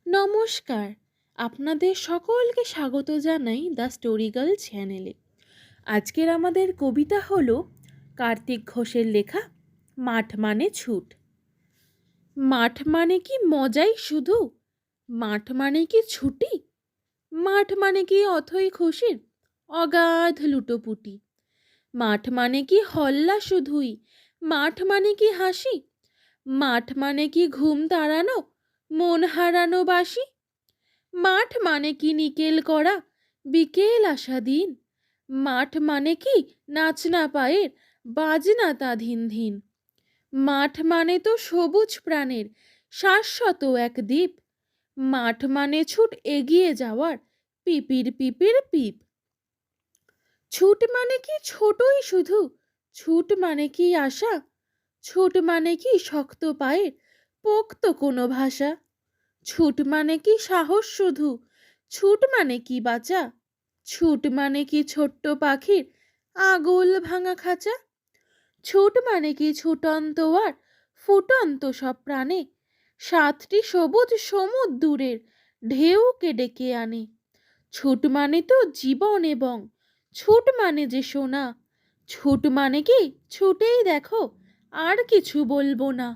নমস্কার, আপনাদের সকলকে স্বাগত জানাই দ্য স্টোরি গার্ল চ্যানেলে। আজকের আমাদের কবিতা হলো কার্তিক ঘোষের লেখা মাঠ মানে ছুট। মাঠ মানে কি মজাই শুধু, মাঠ মানে কি ছুটি, মাঠ মানে কি অথই খুশির অগাধ লুটোপুটি, মাঠ মানে কি হল্লা শুধুই, মাঠ মানে কি হাসি, মাঠ মানে কি ঘুম তাড়ানো, মন হারানো বাসি, মাঠ মানে কি নিকেল করা বিকেল আসা দিন, মাঠ মানে কি নাচনা পায়ের বাজনা তা ধিন ধিন, মাঠ মানে তো সবুজ প্রাণের শাশ্বত এক দ্বীপ, মাঠ মানে ছুট এগিয়ে যাওয়ার পিপির পিপির পিপ। ছুট মানে কি ছোটই শুধু, ছুট মানে কি আশা, ছুট মানে কি শক্ত পায়ের পোক্ত কোনো ভাষা, ছুট মানে কি সাহস শুধু, ছুট মানে কি বাঁচা, ছুট মানে কি ছোট্ট পাখির আগুল ভাঙা খাঁচা, ছুট মানে কি ছুটন্ত আর ফুটন্ত সব প্রাণে সাতটি সবুজ সমুদ্রের ঢেউকে ডেকে আনে, ছুট মানে তো জীবন এবং ছুট মানে যে সোনা, ছুট মানে কি ছুটেই দেখো আর কিছু বলবো না।